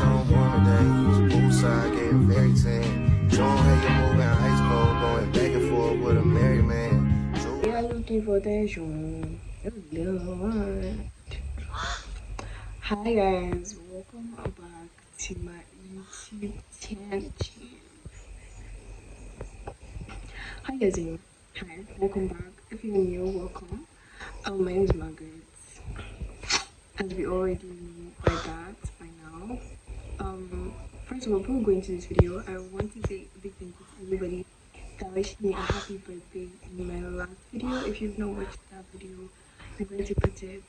some warmer days. Poolside getting very tan. Don't have you moving high school, going back and forth with a married man. We are looking for the show. Hi guys, welcome back to my YouTube channel. How you guys doing? Hi, welcome back. If you're new, welcome. My name is Margaret. As we already know by that by now. First of all, before we go into this video, I want to say a big thank you to everybody that wished me a happy birthday in my last video. If you've not watched that video, I'm going to put it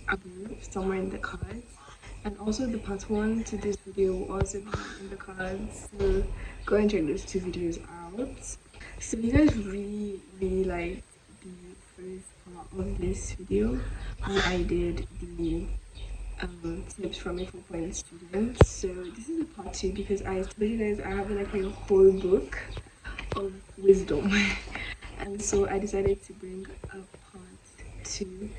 above somewhere in the cards. And also the part 1 to this video will also be in the cards. So go and check those 2 videos out. So you guys really liked the first part of this video when I did the tips from a 4-point student. So this is a part 2 because I told you guys I have like a whole book of wisdom and so I decided to bring a part 2.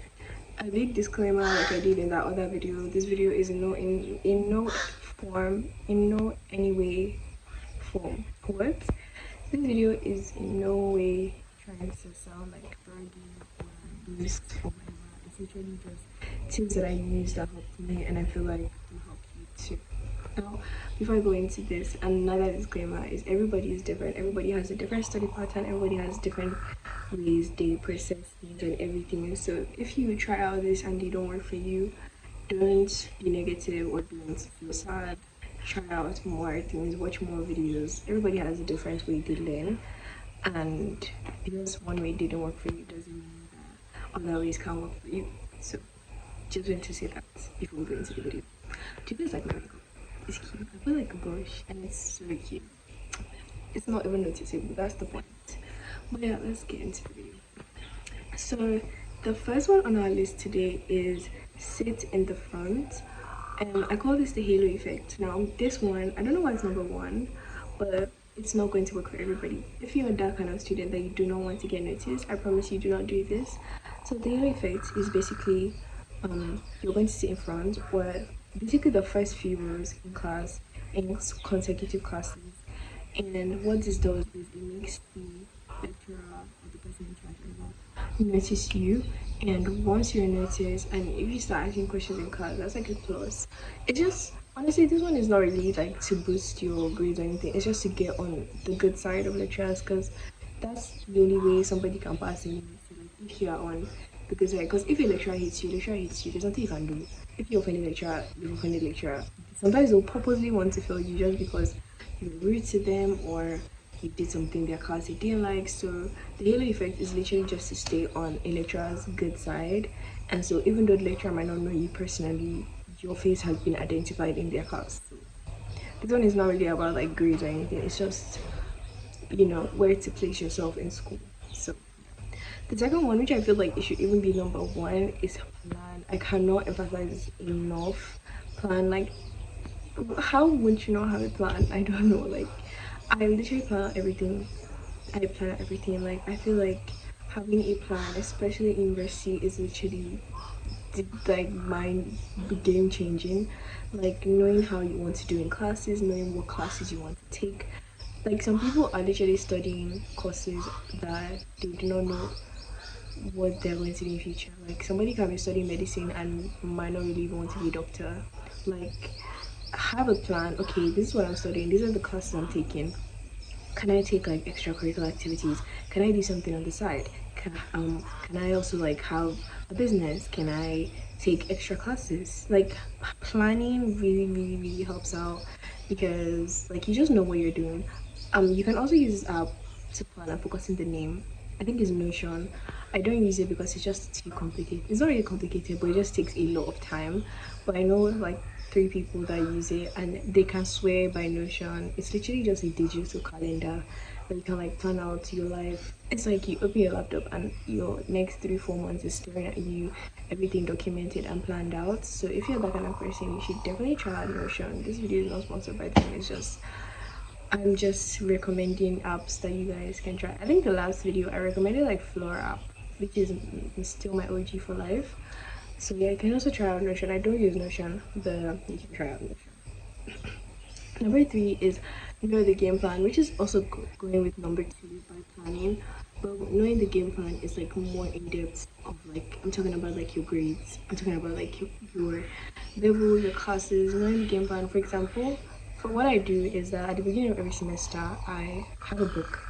A big disclaimer, like I did in that other video, this video is in no form, in no any way form. What? This video is in no way trying to sound like bragging or boost or whatever. It's literally just tips that I use that helped me and I feel like will help you too. Now, before I go into this, another disclaimer is everybody is different. Everybody has a different study pattern. Everybody has different ways they process things and everything. So if you try out this and they don't work for you, don't be negative or don't feel sad. Try out more things, watch more videos. Everybody has a different way they learn, and because one way didn't work for you doesn't mean that other ways can't work for you. So just want to say that before we go into the video. Do you guys like my makeup? It's cute. I feel like a brush and it's so cute. It's not even noticeable, that's the point. But yeah, let's get into the video. So the first one on our list today is sit in the front. And I call this the halo effect. Now this one, I don't know why it's number 1, but it's not going to work for everybody. If you're that kind of student that you do not want to get noticed, I promise you do not do this. So the halo effect is basically you're going to sit in front, or basically the first few rows in class in consecutive classes. And what this does is it makes the lecturer or the person in charge notice you. And once you're noticed, and if you start asking questions in class, that's like a plus. It just honestly, this one is not really like to boost your grades or anything. It's just to get on the good side of lecturers, because that's the only way somebody can pass in. So like, if you are on the good side, because if a lecturer hates you, there's nothing you can do. If you offend a lecturer, you offend a lecturer. Sometimes they'll purposely want to fail you just because you're rude to them or you did something their class they didn't like. So the halo effect is literally just to stay on a lecturer's good side. And so even though the lecturer might not know you personally, your face has been identified in their class. So this one is not really about like grades or anything. It's just, you know, where to place yourself in school. So the second one, which I feel like it should even be number 1, is plan. I cannot emphasize enough. Plan. Like, how would you not have a plan? I don't know. Like, I literally plan out everything. I plan out everything. Like, I feel like having a plan, especially in university, is literally like mind game changing. Like knowing how you want to do in classes, knowing what classes you want to take. Like some people are literally studying courses that they do not know what they're going to do in future. Like somebody can be studying medicine and might not really even want to be a doctor. Like have a plan. Okay, this is what I'm studying. These are the classes I'm taking. Can I take like extracurricular activities? Can I do something on the side? Can I also like have a business? Can I take extra classes? Like planning really helps out because like you just know what you're doing. You can also use this app to plan. I'm forgetting the name. I think it's Notion. I don't use it because it's just too complicated. It's not really complicated, but it just takes a lot of time. But I know like 3 people that use it and they can swear by Notion. It's literally just a digital calendar where you can like plan out your life. It's like you open your laptop and your next 3-4 months is staring at you, everything documented and planned out. So if you're that kind of person, you should definitely try out Notion. This video is not sponsored by them. It's just I'm just recommending apps that you guys can try. I think the last video I recommended like Floor app, which is still my OG for life. So yeah, you can also try out Notion. I don't use Notion, but you can try out Notion. Number three is know the game plan, which is also going with number two by planning. But knowing the game plan is like more in depth of like I'm talking about like your grades. I'm talking about like your level, your classes. Knowing the game plan, for example, for what I do is that at the beginning of every semester I have a book.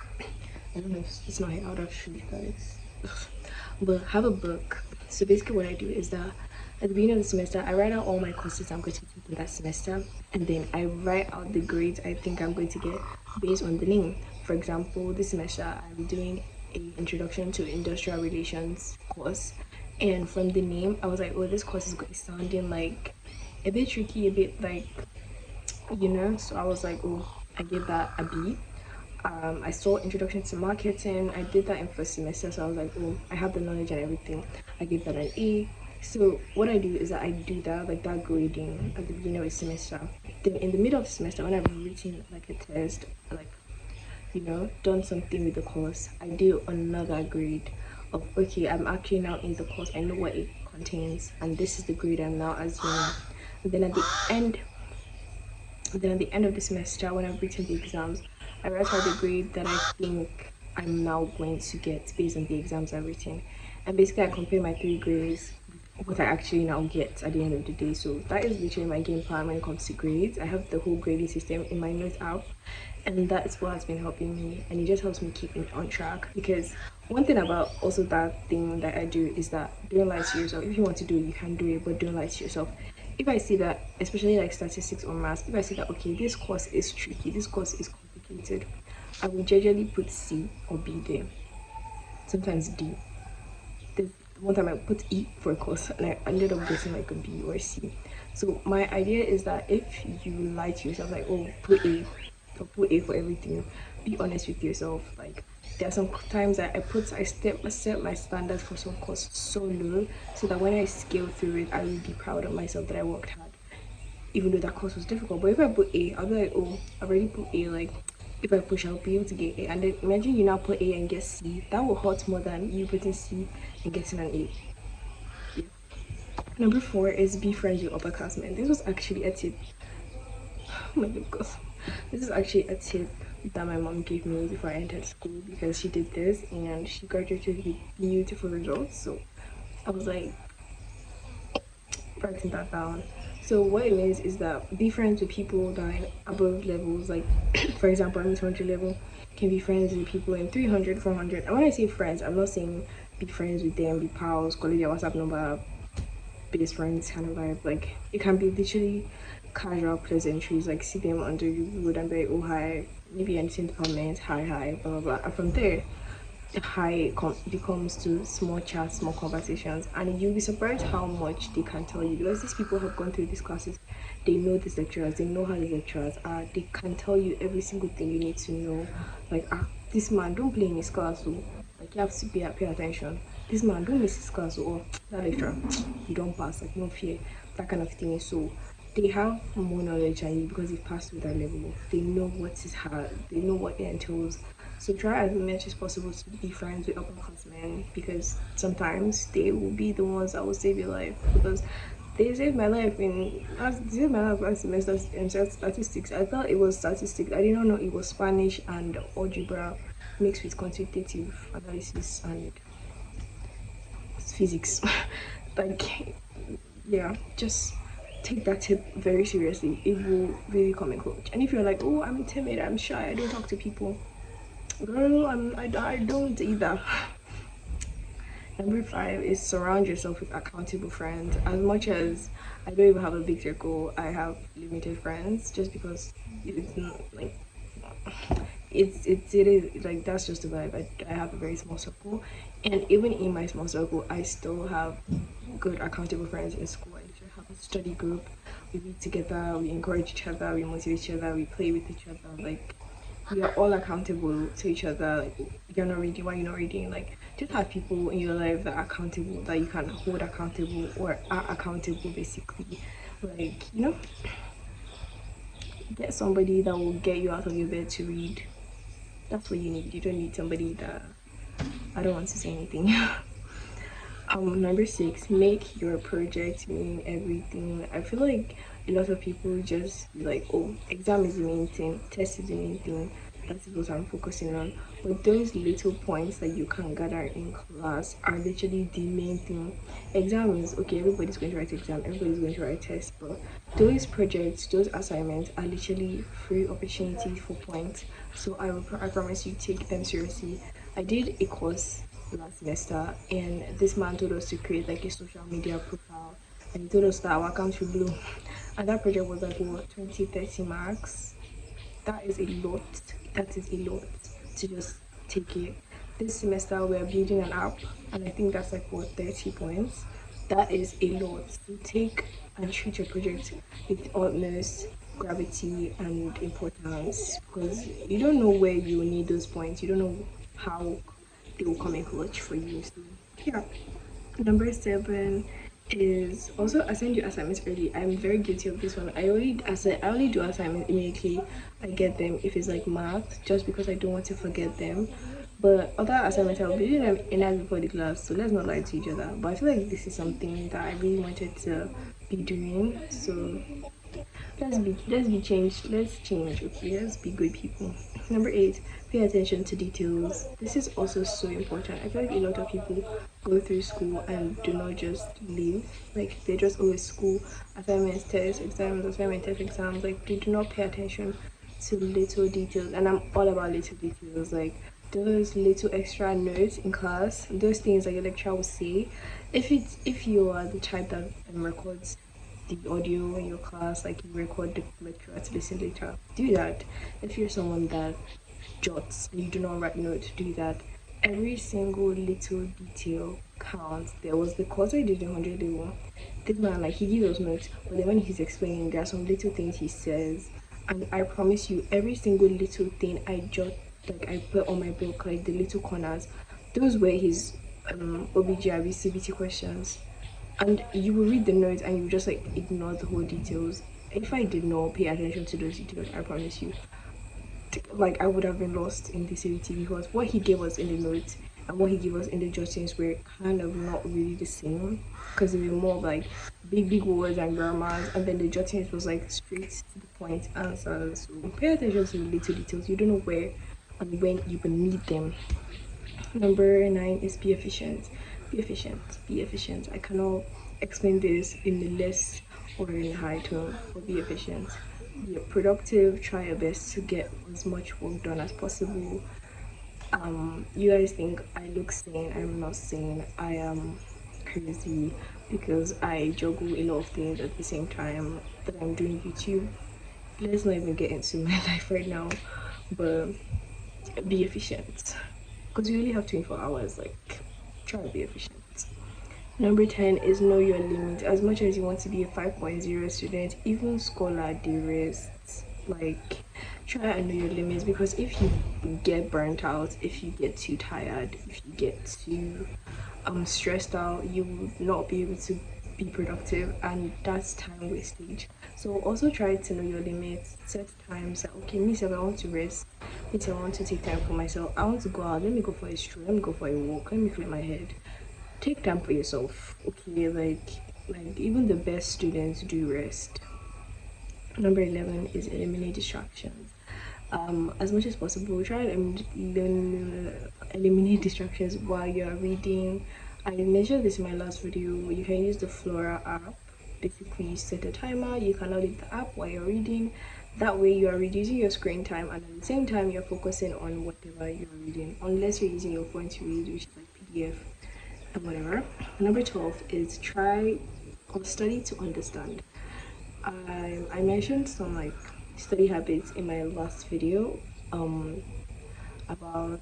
I don't know if it's not here. I would have showed you guys, but have a book. So basically, what I do is that at the beginning of the semester, I write out all my courses I'm going to take in that semester, and then I write out the grades I think I'm going to get based on the name. For example, this semester I'm doing a introduction to industrial relations course, and from the name, I was like, oh, this course is sounding like a bit tricky, a bit like So I was like, oh, I gave that a B. I saw introduction to marketing. I did that in first semester, so I was like, oh, I have the knowledge and everything. I gave that an A. So what I do is that I do that like that grading at the beginning of the semester. Then in the middle of the semester, when I've written like a test, like done something with the course, I do another grade of okay, I'm actually now in the course. I know what it contains, and this is the grade I'm now assuming. And then at the end of the semester, when I've written the exams, I write out the grade that I think I'm now going to get based on the exams I've written. And basically, I compare my three grades with what I actually now get at the end of the day. So that is literally my game plan when it comes to grades. I have the whole grading system in my notes app, and that's what has been helping me. And it just helps me keep it on track because one thing about also that thing that I do is that don't lie to yourself. If you want to do it, you can do it, but don't lie to yourself. If I see that, especially like statistics or maths, if I see that okay, this course is tricky, this course is complicated, I will generally put C or B there. Sometimes D. There's one time I put E for a course and I ended up getting like a B or C. So my idea is that if you lie to yourself, like oh put A or put A for everything, be honest with yourself. Like there are some times that I set my standards for some course so low so that when I scale through it, I will be proud of myself that I worked hard, even though that course was difficult. But if I put A, I'll be like, oh, I've already put A. Like if I push, I'll be able to get A. And then imagine you now put A and get C. That will hurt more than you putting C and getting an A. Yeah. Number four is be friends with upperclassmen. This was actually a tip. Oh my god. This is actually a tip that my mom gave me before I entered school because she did this and she graduated with beautiful results. So I was like writing that down. So what it means is that be friends with people that are above levels. Like for example, I'm in 200 level, can be friends with people in 300, 400. And when I say friends, I'm not saying be friends with them, be pals, call their WhatsApp number, best friends kind of vibe. Like it can be literally casual pleasantries, like see them under the wood and be like, oh hi, maybe anything department, hi, blah blah blah. And from there, the hi becomes to small chats, small conversations, and you'll be surprised how much they can tell you because these people have gone through these classes. They know these lecturers, they know how the lecturers are, they can tell you every single thing you need to know. Like this man don't play in his class, so like you have to pay attention. This man don't miss his class, or that lecturer you don't pass, like no fear, that kind of thing. So they have more knowledge than you because they've passed through that level. They know what is hard, they know what it entails. So try as much as possible to be friends with upperclassmen because sometimes they will be the ones that will save your life. Because they saved my life last semester in statistics. I thought it was statistics. I did not know it was Spanish and algebra mixed with quantitative analysis and physics. Like yeah, just take that tip very seriously. It will really come in clutch. And if you're like, oh, I'm timid, I'm shy, I don't talk to people, girl, I don't either. Number five is surround yourself with accountable friends. As much as I don't even have a big circle, I have limited friends just because it's not like it is like that's just the vibe. I have a very small circle, and even in my small circle, I still have good accountable friends in school. I literally have a study group. We meet together, we encourage each other, we motivate each other, we play with each other. Like we are all accountable to each other. Like you're not reading, why you're not reading. Like just have people in your life that are accountable, that you can hold accountable or are accountable basically. Like get somebody that will get you out of your bed to read. That's what you need. You don't need somebody that I don't want to say anything. Number six, make your project mean everything. I feel like a lot of people just be like, oh, exam is the main thing, test is the main thing, that is what I'm focusing on. But those little points that you can gather in class are literally the main thing. Exam is okay, everybody's going to write exam, everybody's going to write test, but those projects, those assignments are literally free opportunities for points. So I promise you, take them seriously. I did a course last semester, and this man told us to create like a social media profile, and he told us that our account should blow. And that project was like what, 20, 30 marks. That is a lot. That is a lot to just take it. This semester we're building an app, and I think that's like what, 30 points. That is a lot to take and treat your project with utmost gravity and importance, because you don't know where you will need those points. You don't know how they will come in clutch for you. So yeah. Number seven is also assign your assignments early. I'm very guilty of this one. I only do assignments immediately I get them if it's like math, just because I don't want to forget them. But other assignments I'll be doing them in hours before the class, so let's not lie to each other. But I feel like this is something that I really wanted to be doing. So let's be changed. Let's change, okay? Let's be good people. Number eight, pay attention to details. This is also so important. I feel like a lot of people go through school and do not just leave. Like they just always school, assignments, tests, exams, assignment, test, exams. Like they do not pay attention to little details. And I'm all about little details. Like those little extra notes in class, those things that your lecturer will say. If you are the type that records the audio in your class, like you record the lecture to listen later, do that. If you're someone that jots and you do not write notes, do that. Every single little detail counts. There was the course I did in 100 level. This man, like, he gives us notes, but then when he's explaining, there are some little things he says, and I promise you, every single little thing I jot, like I put on my book, like the little corners, those were his OBGRB CBT questions, and you will read the notes and you just like ignore the whole details. If I did not pay attention to those details, I promise you, like I would have been lost in the CBT, because what he gave us in the notes and what he gave us in the jottings were kind of not really the same, because they were more like big words and grammars, and then the jottings was like straight to the point answers. So pay attention to the little details. You don't know where and when you will need them. Number nine is be efficient. Be efficient. Be efficient. I cannot explain this in the less or in a high tone, but be efficient. Be productive. Try your best to get as much work done as possible. You guys think I look sane. I'm not sane. I am crazy because I juggle a lot of things at the same time that I'm doing YouTube. Let's not even get into my life right now, but be efficient, because you only have 24 hours. Like, try to be efficient. Number 10 is know your limit. As much as you want to be a 5.0 student, even scholar, the rest, like, try and know your limits, because if you get burnt out, if you get too tired, if you get too stressed out, you will not be able to be productive, and that's time wastage. So also try to know your limits. Set times that, okay, me self, I want to rest. Me self, I want to take time for myself. I want to go out. Let me go for a stroll. Let me go for a walk. Let me clear my head. Take time for yourself. Okay, like even the best students do rest. Number 11 is eliminate distractions. As much as possible, try and eliminate distractions while you're reading. I mentioned this in my last video. You can use the Flora app. Basically, you set a timer. You cannot leave the app while you're reading. That way, you are reducing your screen time, and at the same time, you're focusing on whatever you're reading. Unless you're using your phone to read, which is like PDF and whatever. Number 12 is try or study to understand. I mentioned some like study habits in my last video about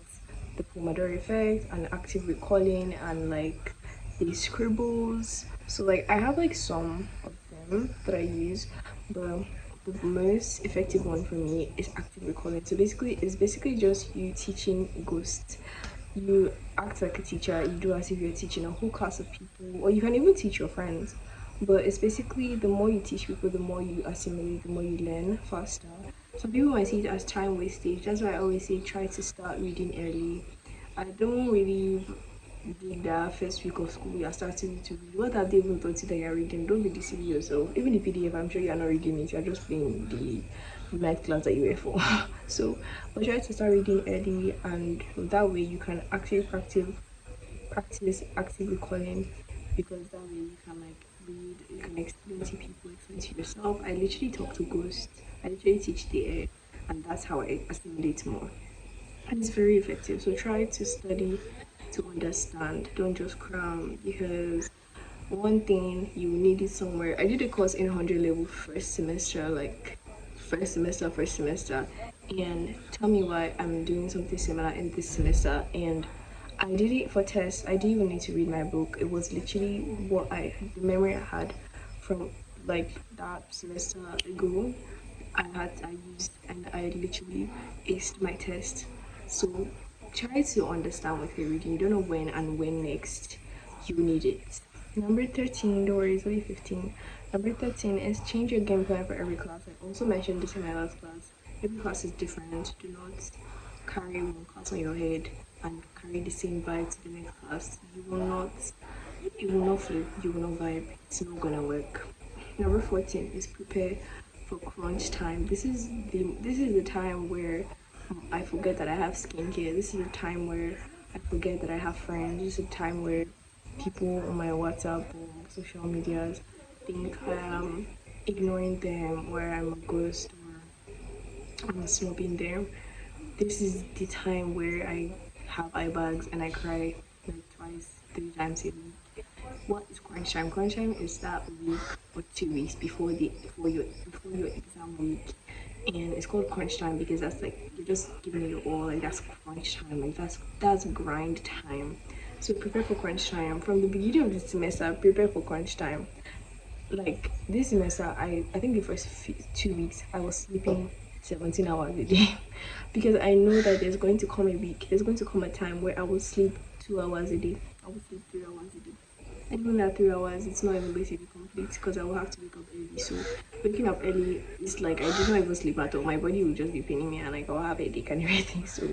the Pomodoro effect and active recalling and like the scribbles. So like I have like some of them that I use, but the most effective one for me is active recalling. So basically it's basically just you teaching ghosts. You act like a teacher, you do as if you're teaching a whole class of people, or you can even teach your friends. But it's basically the more you teach people, the more you assimilate, the more you learn faster. Some people might see it as time wastage. That's why I always say try to start reading early. I don't really. the first week of school, you're starting to read. What have they even taught you that you're reading? Don't be deceiving yourself. Even the PDF, I'm sure you're not reading it. You're just playing the night class that you were for. So, but try to start reading early, and that way you can actually practice active recalling, because that way you can like read, you can explain to people, explain to yourself. I literally talk to ghosts. I literally teach the air, and that's how I assimilate more. And it's very effective. So try to study to understand. Don't just cram, because one thing you need it somewhere. I did a course in 100 level first semester, like first semester, and tell me why I'm doing something similar in this semester. And I did it for tests. I didn't even need to read my book. It was literally the memory I had from like that semester ago. I used, and I literally aced my test. So try to understand what you're reading. You don't know when and when next you need it. Number 13, don't worry, it's only 15. Number 13 is change your game plan for every class. I also mentioned this in my last class. Every class is different. Do not carry one class on your head and carry the same vibe to the next class. You will not flow, you will not vibe. It's not gonna work. Number 14 is prepare for crunch time. This is the time where I forget that I have skincare. This is the time where I forget that I have friends. This is the time where people on my WhatsApp or social medias think I am ignoring them, where I'm a ghost, or I'm snubbing them. This is the time where I have eye bags and I cry like twice, 3 times a week. What is crunch time? Crunch time is that week or 2 weeks before your exam week, and it's called crunch time because that's like you're just giving it your all. Like that's crunch time. Like that's grind time. So prepare for crunch time from the beginning of the semester. Prepare for crunch time. Like this semester, I think the first 2 weeks I was sleeping 17 hours a day because I know that there's going to come a time where I will sleep 2 hours a day. I will sleep 3 hours a day. And even that 3 hours, it's not even going to be complete because I will have to wake up early. So waking up early is like I did not even sleep at all. My body will just be paining me and like I'll have a headache and everything. So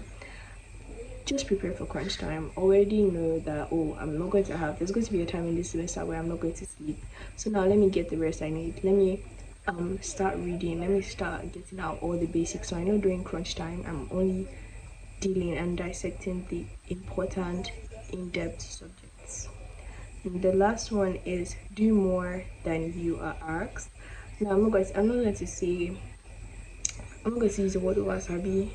just prepare for crunch time. Already know that I'm not going to have there's going to be a time in this semester where I'm not going to sleep. So now let me get the rest I need. Let me start reading. Let me start getting out all the basics. So I know during crunch time I'm only dealing and dissecting the important in-depth subjects. And the last one is do more than you are asked. Now I'm not going to say I'm not going to use the word wasabi,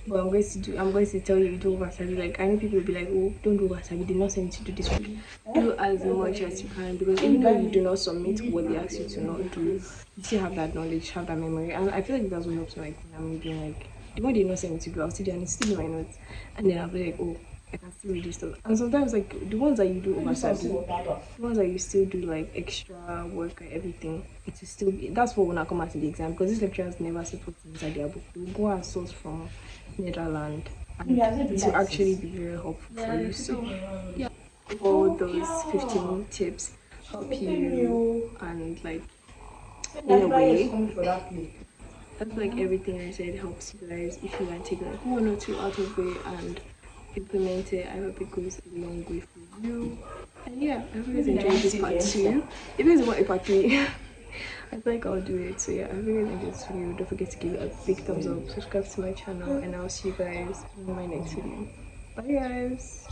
but I'm going to tell you do wasabi. Like I know people will be like, oh, don't do wasabi. They're not saying to do this one. Do as much as you can because even though you do not submit what they ask you to not do, you still have that knowledge, have that memory, and I feel like that's what helps me. Like when I'm reading, like the more they're not saying to do, I'll sit there and still do my notes, and then I'll be like, oh. I can still read this stuff. And sometimes like the ones that you do over study, the ones that you still do like extra work and everything, it will still be that's what will not come out in the exam because these lecturers never say put things inside their book. They will go and source from Netherlands and it will actually be very helpful for you. So yeah, all those 15 tips help you and like in a way that's like everything I said helps you guys if you can take like one or two out of it and implement it. I hope it goes a long way for you. And yeah, I hope you guys enjoyed this part 2. If you guys want a part 3, I think I'll do it. So yeah, I hope you guys enjoyed this video. Don't forget to give it a big thumbs up, subscribe to my channel, and I'll see you guys in my next video. Bye guys!